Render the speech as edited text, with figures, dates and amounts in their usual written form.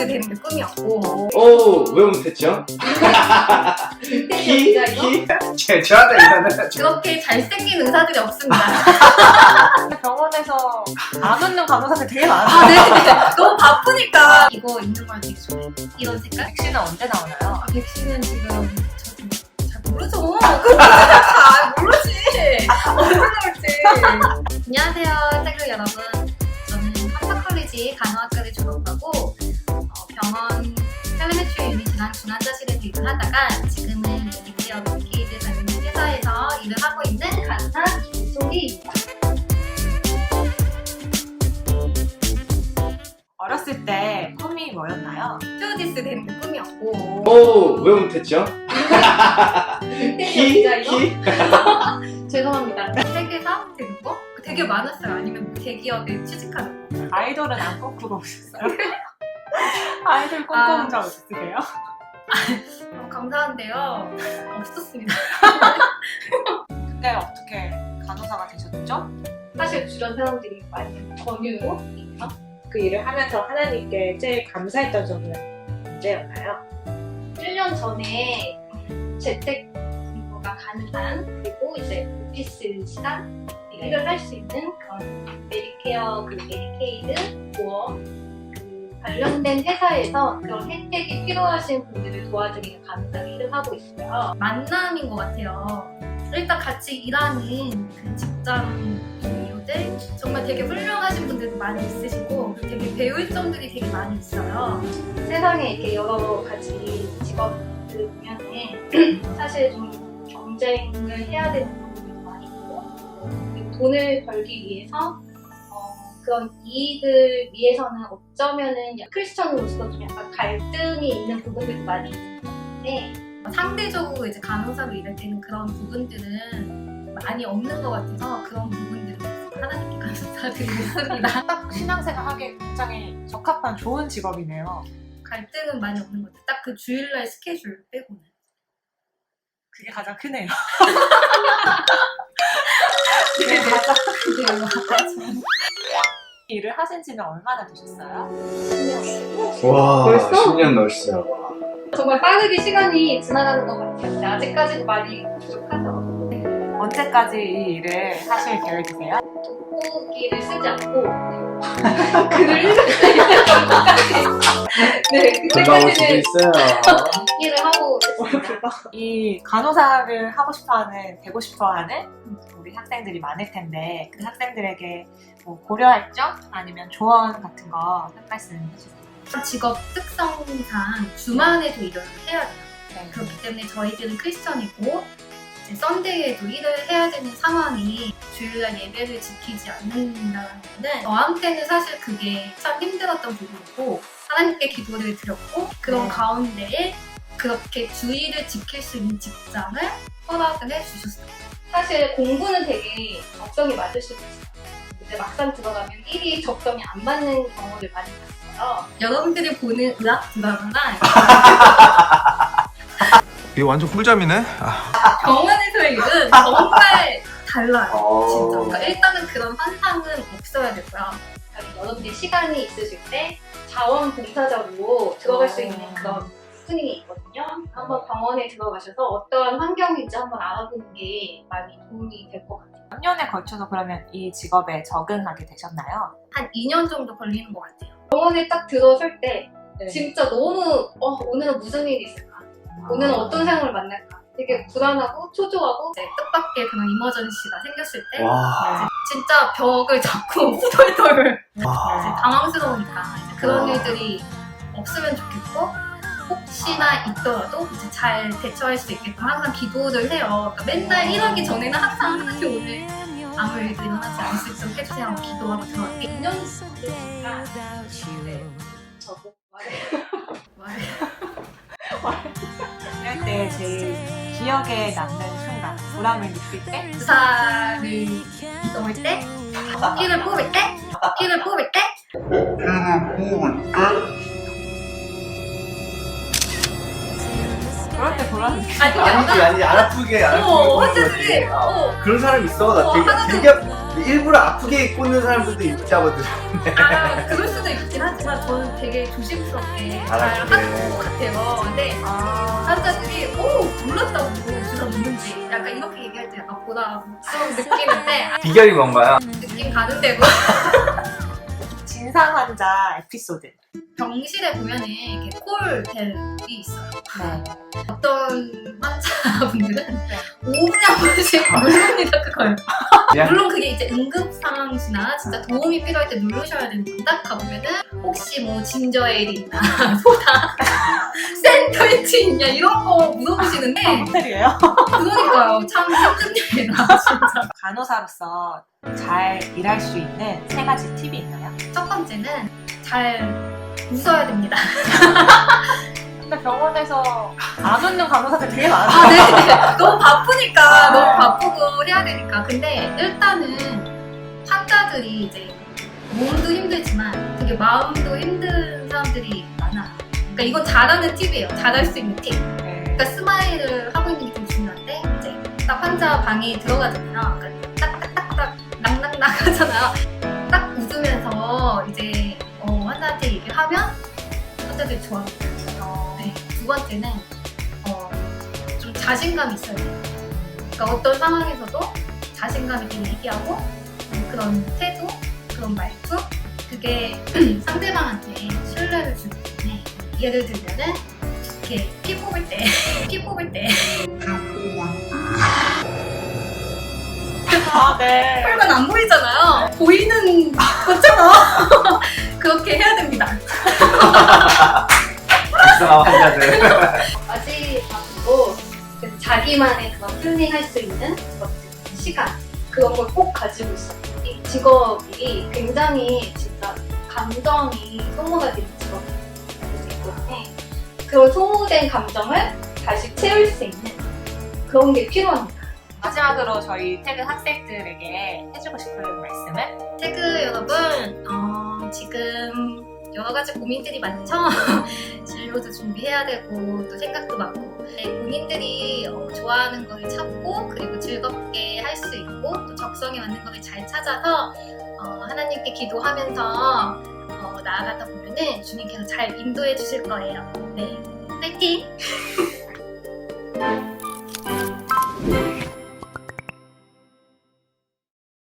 스튜어디스 되는 게 꿈이었고. 오, 왜 못했죠? 인테리어 디자이너? 저한테 이거는 그렇게 잘생긴 의사들이 없습니다. 병원에서 안 웃는 간호사들 되게 많아요. 아, 네네. 너무 바쁘니까. 이거 있는 걸 되게 좋아해요. 이런 색깔? 백신은 언제 나오나요? 아, 백신은 지금 저도 잘 모르죠. 잘 모르지. 언제 나올지. 안녕하세요, 땡글 여러분. 저는 한사컬리지 간호학과를 졸업하고 병원 텔레메트리 유닛이랑 중환자실에서 일을 하다가 지금은 메디케어 메디케이드라는 회사에서 일을 하고 있는 간호사 김송희입니다. 어렸을 때 꿈이 뭐였나요? 스튜어디스 되는 게 꿈이었고. 오, 왜 못했죠? 인테리어 디자이너? 죄송합니다. 세계사 되는 거? 되게 많았어요. 아니면 뭐 대기업에 취직하는 거? 아이돌은 안 꿈꾸고 오셨어요? 아이돌 꿈꾸는 적 있으세요? 감사한데요. 없었습니다. 그때 어떻게 간호사가 되셨죠? 사실 주변 사람들이 많이 권유로 있나? 그 일을 하면서 하나님께 제일 감사했던 점은 언제였나요? 1년 전에 재택 근무가 가능한, 그리고 이제 오피스 시간 일을 할 수 있는 그런 메디케어, 그리고 메디케이드, 보험 그 관련된 회사에서 그런 혜택이 필요하신 분들을 도와드리는 간호사 일을 하고 있어요. 만남인 것 같아요. 일단 같이 일하는 그 직장 동료들 정말 되게 훌륭하신 분들도 많이 있으시고 되게 배울 점들이 되게 많이 있어요. 세상에 이렇게 여러 가지 직업들 보면은 사실 좀 경쟁을 해야 되는 부분들도 많이 있고, 그리고 돈을 벌기 위해서 그런 이익을 위해서는 어쩌면은 크리스천으로서 좀 약간 갈등이 있는 부분들도 많이 있는데, 상대적으로 이제 간호사로 일할 때는 그런 부분들은 많이 없는 것 같아서 그런 부분들을 하나님께 감사드리고 있습니다. 딱 신앙생활 하기에 굉장히 적합한 좋은 직업이네요. 갈등은 많이 없는 것 같아요. 딱 그 주일날 스케줄 빼고는. 그게 가장 크네요. 네, 가장 네, 일을 하신 지는 얼마나 되셨어요? 와, 벌써? 10년 넘었어요. 정말 빠르게 시간이 지나가는 것 같아요. 근데 아직까지도 많이 부족하죠. 언제까지 이 일을 하실 계획이세요? 돋보기를 쓰지 않고 글을 읽을 수 있는 정도까지 네, 금방 올 수도 그때까지는 있어요. 일을 하고 있습니다. 이 간호사를 하고 싶어하는, 되고 싶어하는 우리 학생들이 많을 텐데 그 학생들에게 뭐 고려할 점 아니면 조언 같은 거 한 말씀 해주세요. 직업 특성상 주말에도 일을 해야 돼요. 네. 그렇기 때문에 저희들은 크리스천이고 이제 썬데이에도 일을 해야 되는 상황이 주일날 예배를 지키지 않는다는 거는 저한테는 사실 그게 참 힘들었던 부분이고, 하나님께 기도를 드렸고 그런 네. 가운데에 그렇게 주일을 지킬 수 있는 직장을 허락을 해주셨어요. 사실 공부는 되게 적성이 맞을 수도 있어요. 근데 막상 들어가면 일이 적성이 안 맞는 경우를 많이 봤어요. 여러분들이 보는 의학 드라마랑 이거 완전 꿀잠이네? 병원에서의 일은 정말 달라요. 어. 진짜. 그러니까 일단은 그런 환상은 없어야 되고요. 그러니까 여러분들이 시간이 있으실 때 자원봉사자로 들어갈 수 있는 그런 스크린이 있거든요. 한번 병원에 들어가셔서 어떠한 환경인지 한번 알아보는 게 많이 도움이 될 것 같아요. 몇 년에 걸쳐서 그러면 이 직업에 적응하게 되셨나요? 한 2년 정도 걸리는 것 같아요. 병원에 딱 들어설 때 네. 진짜 너무 오늘은 무슨 일이 있을까? 오늘은 어떤 사람을 만날까? 되게 불안하고 초조하고 뜻밖의 그런 이머전시가 생겼을 때 와. 진짜 벽을 잡고 털털 와. 당황스러우니까 이제 그런 일들이 없으면 좋겠고, 혹시나 있더라도 이제 잘 대처할 수 있게끔 항상 기도를 해요. 그러니까 맨날 일하기 전에는 항상 하나님 오늘 아무 일도 일어나지 않을 수 있도록 해주세요 하고 기도하고 들어갈게. 2년 됐으니까 저도 말해요. 이럴 때 제일 기억에 남는 순간, 보람을 느낄 때? 주사를 넣을 때, 피를 뽑을 때, 피를 뽑을 때, 그럴 때 돌아는 아니 그게 아니지 아니라 아니 안 아프게 안 아프게 꽂는 환자들이 거지. 그런 사람 있어. 나 되게 일부러 아프게 꽂는 사람들도 있다거든. 그럴 수도 있긴 하지만 저는 되게 조심스럽게 잘 알았지. 하는 것 같아요. 근데 환자들이 놀랐다고 주사 놓는지 약간 이렇게 얘기할 때 약간 보다 좀 느끼는데 비결이 뭔가요? 느낌 가는 데고 진상 환자 에피소드. 병실에 보면은 이렇게 콜벨이 있어요. 네. 어떤 환자분들은 5분에 한 번씩 누릅니다, 그걸. 그냥? 물론 그게 이제 응급 상황시나 진짜 도움이 필요할 때 누르셔야 되는 건데, 딱 가보면은 혹시 뭐 진저엘이 있나, 소다, 샌드위치 있냐, 이런 거 물어보시는데, 호텔이에요? 그러니까요. 참 힘든 일이다, 진짜. 간호사로서 잘 일할 수 있는 3가지 팁이 있나요? 첫 번째는 잘 웃어야 됩니다. 근데 병원에서 안 웃는 간호사들 되게 아, 많아요. 네. 너무 바쁘니까, 너무 바쁘고 해야 되니까. 근데 일단은 환자들이 이제 몸도 힘들지만 되게 마음도 힘든 사람들이 많아요. 그러니까 이건 잘하는 팁이에요. 잘할 수 있는 팁. 네. 그러니까 스마일을 하고 있는 게 되게 중요한데, 이제 딱 환자 방에 들어가잖아요. 그러니까 딱딱딱딱 낙낙낙 하잖아요. 딱 웃으면서 이제 환자한테 얘기를 하면 환자들이 좋아합니다. 네. 두 번째는 좀 자신감이 있어야 돼요. 그러니까 어떤 상황에서도 자신감 있게 얘기하고 그런 태도, 그런 말투 그게 상대방한테 신뢰를 주기 때문에 예를 들면은 이렇게 피 뽑을 때 아, 네. 혈관 안 보이잖아요. 보이는 거잖아. 그렇게 해야 됩니다. 불쌍한 환자들. 마지막으로 자기만의 그런 힐링할 수 있는 것들, 시간 그런 걸 꼭 가지고 있어요. 이 직업이 굉장히 진짜 감정이 소모가 되는 직업이기 때문에 그런 소모된 감정을 다시 채울 수 있는 그런 게 필요합니다. 마지막으로 저희 태그 학생들에게 해주고 싶은 말씀은? 태그 여러분, 지금 여러 가지 고민들이 많죠? 진료도 준비해야 되고 또 생각도 많고 본인들이 좋아하는 걸 찾고 그리고 즐겁게 할 수 있고 또 적성에 맞는 것을 잘 찾아서 하나님께 기도하면서 나아가다 보면은 주님께서 잘 인도해 주실 거예요. 네, 파이팅!